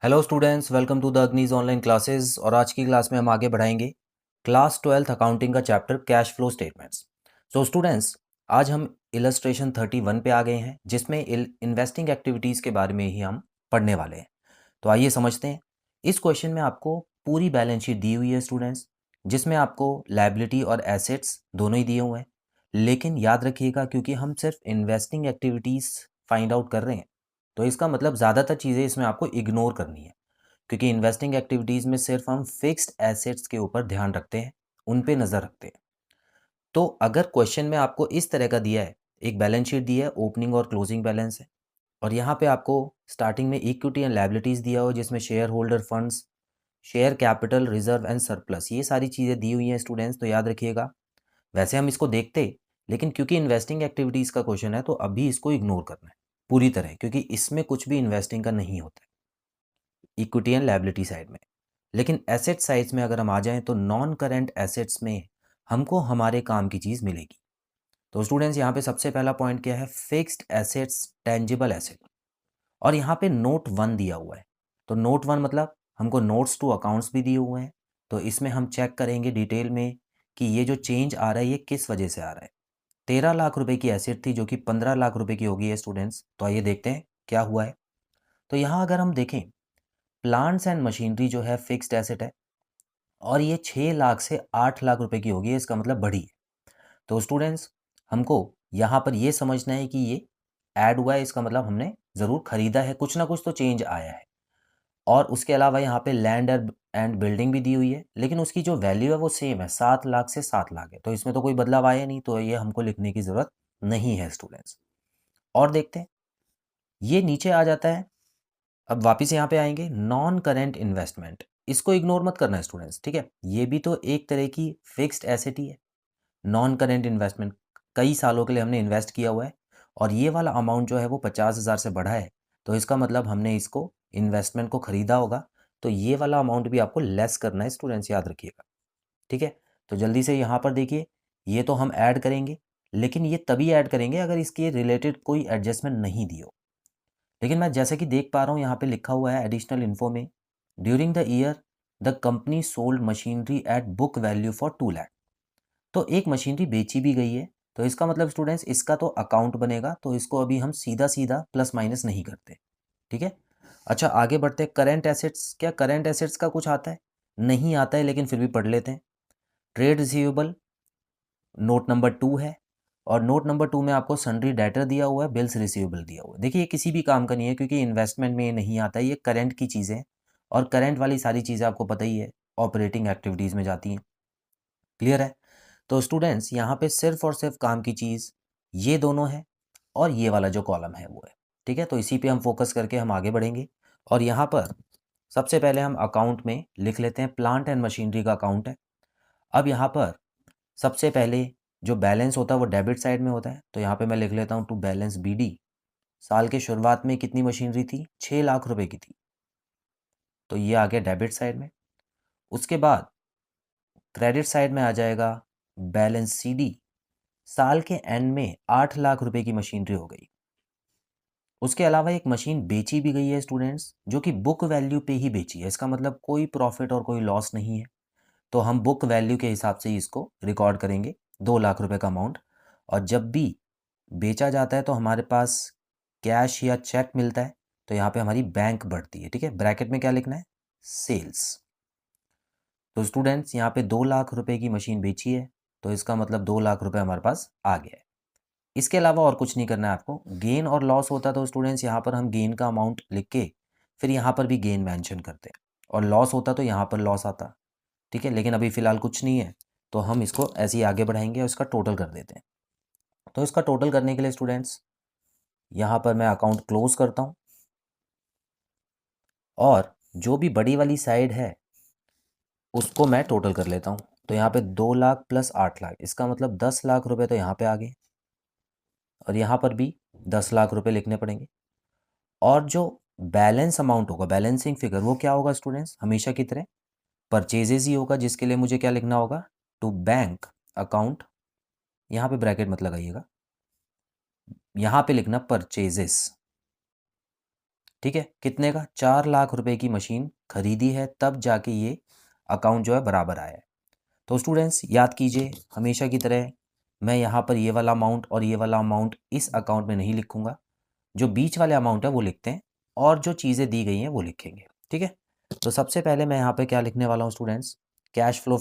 Hello students, welcome to the अग्निज online classes. और आज की क्लास में हम आगे बढ़ाएंगे क्लास 12th अकाउंटिंग का chapter cash flow statements. So students, आज हम इलस्ट्रेशन 31 पे आ गए हैं, जिसमें इन्वेस्टिंग एक्टिविटीज़ के बारे में ही हम पढ़ने वाले हैं। तो आइए समझते हैं। इस क्वेश्चन में आपको पूरी बैलेंस शीट दी हुई है स्टूडेंट्स, जिसमें आपको लायबिलिटी और एसेट्स दोनों ही दिए हुए हैं। लेकिन याद रखिएगा, क्योंकि हम सिर्फ इन्वेस्टिंग एक्टिविटीज़ फाइंड आउट कर रहे हैं, तो इसका मतलब ज़्यादातर चीज़ें इसमें आपको इग्नोर करनी है, क्योंकि इन्वेस्टिंग एक्टिविटीज़ में सिर्फ हम फिक्स्ड एसेट्स के ऊपर ध्यान रखते हैं, उन पे नज़र रखते हैं। तो अगर क्वेश्चन में आपको इस तरह का दिया है, एक बैलेंस शीट दी है, ओपनिंग और क्लोजिंग बैलेंस है, और यहाँ पे आपको स्टार्टिंग में इक्विटी एंड लायबिलिटीज़ दिया हो, जिसमें share holder funds, share capital, reserve and surplus, ये सारी चीज़ें दी हुई हैं स्टूडेंट्स। तो याद रखिएगा, वैसे हम इसको देखते, लेकिन क्योंकि इन्वेस्टिंग एक्टिविटीज़ का क्वेश्चन है, तो अभी इसको इग्नोर करना है पूरी तरह, क्योंकि इसमें कुछ भी इन्वेस्टिंग का नहीं होता है इक्विटी एंड लायबिलिटी साइड में। लेकिन एसेट साइड्स में अगर हम आ जाएं, तो नॉन करेंट एसेट्स में हमको हमारे काम की चीज़ मिलेगी। तो स्टूडेंट्स, यहाँ पे सबसे पहला पॉइंट क्या है? Fixed assets, tangible asset. और यहाँ पे नोट 1 दिया हुआ है। तो नोट 1 मतलब हमको नोट्स टू अकाउंट्स भी दिए हुए हैं। तो इसमें हम चेक करेंगे डिटेल में कि ये जो चेंज आ रहा है, ये किस वजह से आ रहा है। 13 लाख रुपए की एसेट थी, जो कि 15 लाख रुपए की हो गई है स्टूडेंट्स। तो आइए देखते हैं क्या हुआ है। तो यहाँ अगर हम देखें, प्लांट्स एंड मशीनरी जो है फिक्स्ड एसेट है, और ये 6 लाख से 8 लाख रुपए की होगी है, इसका मतलब बढ़ी है। तो स्टूडेंट्स, हमको यहाँ पर ये समझना है कि ये ऐड हुआ है, इसका मतलब हमने ज़रूर खरीदा है, कुछ ना कुछ तो चेंज आया है। और उसके अलावा यहाँ पे लैंड एंड बिल्डिंग भी दी हुई है, लेकिन उसकी जो वैल्यू है वो सेम है, 7 लाख से 7 लाख है। तो इसमें तो कोई बदलाव आया नहीं, तो ये हमको लिखने की ज़रूरत नहीं है स्टूडेंट्स। और देखते हैं, ये नीचे आ जाता है। अब वापस यहाँ पे आएंगे, नॉन करेंट इन्वेस्टमेंट, इसको इग्नोर मत करना है स्टूडेंट्स, ठीक है? ये भी तो एक तरह की फिक्स्ड एसेट ही है। नॉन करेंट इन्वेस्टमेंट, कई सालों के लिए हमने इन्वेस्ट किया हुआ है, और ये वाला अमाउंट जो है वो 50,000 से बढ़ा है, तो इसका मतलब हमने इसको इन्वेस्टमेंट को खरीदा होगा। तो ये वाला अमाउंट भी आपको लेस करना है स्टूडेंट्स, याद रखिएगा, ठीक है? तो जल्दी से यहाँ पर देखिए, ये तो हम ऐड करेंगे, लेकिन ये तभी ऐड करेंगे अगर इसके रिलेटेड कोई एडजस्टमेंट नहीं दी हो। लेकिन मैं जैसे कि देख पा रहा हूँ, यहाँ पे लिखा हुआ है एडिशनल इन्फो में, during the year the company sold machinery at book value for 2 lakh. तो एक मशीनरी बेची भी गई है, तो इसका मतलब स्टूडेंट्स, इसका तो अकाउंट बनेगा, तो इसको अभी हम सीधा सीधा प्लस माइनस नहीं करते, ठीक है? अच्छा, आगे बढ़ते हैं। करंट एसेट्स, क्या करंट एसेट्स का कुछ आता है? नहीं आता है, लेकिन फिर भी पढ़ लेते हैं। ट्रेड रिसीवेबल नोट नंबर 2 है, और नोट नंबर 2 में आपको सन्ड्री डेटर दिया हुआ है, बिल्स रिसीवेबल दिया हुआ है। देखिए, ये किसी भी काम का नहीं है, क्योंकि इन्वेस्टमेंट में ये नहीं आता है, ये करंट की चीज़ें हैं, और करंट वाली सारी चीज़ें आपको पता ही है, ऑपरेटिंग एक्टिविटीज़ में जाती हैं। क्लियर है? तो स्टूडेंट्स, यहाँ पे सिर्फ और सिर्फ काम की चीज़ ये दोनों है, और ये वाला जो कॉलम है वो है, ठीक है? तो इसी पे हम फोकस करके हम आगे बढ़ेंगे। और यहाँ पर सबसे पहले हम अकाउंट में लिख लेते हैं, प्लांट एंड मशीनरी का अकाउंट है। अब यहाँ पर सबसे पहले जो बैलेंस होता है वो डेबिट साइड में होता है, तो यहाँ पे मैं लिख लेता हूँ टू बैलेंस BD। साल के शुरुआत में कितनी मशीनरी थी? 6 लाख रुपए की थी, तो ये आ गया डेबिट साइड में। उसके बाद क्रेडिट साइड में आ जाएगा बैलेंस CD। साल के एंड में 8 लाख रुपए की मशीनरी हो गई। उसके अलावा एक मशीन बेची भी गई है स्टूडेंट्स, जो कि बुक वैल्यू पे ही बेची है, इसका मतलब कोई प्रॉफिट और कोई लॉस नहीं है। तो हम बुक वैल्यू के हिसाब से ही इसको रिकॉर्ड करेंगे, 2 लाख रुपए का अमाउंट। और जब भी बेचा जाता है, तो हमारे पास कैश या चेक मिलता है, तो यहाँ पे हमारी बैंक बढ़ती है, ठीक है? ब्रैकेट में क्या लिखना है? सेल्स। तो स्टूडेंट्स, यहाँ पे 2 लाख रुपए की मशीन बेची है, तो इसका मतलब 2 लाख रुपए हमारे पास आ गया है। इसके अलावा और कुछ नहीं करना है आपको। गेन और लॉस होता, तो स्टूडेंट्स यहाँ पर हम गेन का अमाउंट लिख के फिर यहाँ पर भी गेन मेंशन करते हैं, और लॉस होता तो यहाँ पर लॉस आता, ठीक है? लेकिन अभी फ़िलहाल कुछ नहीं है, तो हम इसको ऐसे ही आगे बढ़ाएंगे और इसका टोटल कर देते हैं। तो इसका टोटल करने के लिए स्टूडेंट्स, यहाँ पर मैं अकाउंट क्लोज करता हूँ, और जो भी बड़ी वाली साइड है उसको मैं टोटल कर लेता हूँ। तो यहाँ पे 2 लाख प्लस 8 लाख, इसका मतलब 10 लाख रुपए तो यहाँ पे आ गए, और यहाँ पर भी 10 लाख रुपए लिखने पड़ेंगे। और जो बैलेंस अमाउंट होगा, बैलेंसिंग फिगर, वो क्या होगा स्टूडेंट्स? हमेशा की तरह परचेजेस ही होगा, जिसके लिए मुझे क्या लिखना होगा? टू बैंक अकाउंट, यहाँ पे ब्रैकेट मत लगाइएगा, यहाँ पे लिखना परचेजेस, ठीक है, कितने का? 4 लाख रुपए की मशीन खरीदी है, तब जाके ये अकाउंट जो है बराबर आया है। तो स्टूडेंट्स याद कीजिए, हमेशा की तरह मैं यहाँ पर ये वाला अमाउंट और ये वाला अमाउंट इस अकाउंट में नहीं लिखूंगा, जो बीच वाले अमाउंट है वो लिखते हैं और जो चीज़ें दी गई हैं वो लिखेंगे। ठीक है, तो सबसे पहले मैं यहाँ पे क्या लिखने वाला हूँ स्टूडेंट्स? Cash flow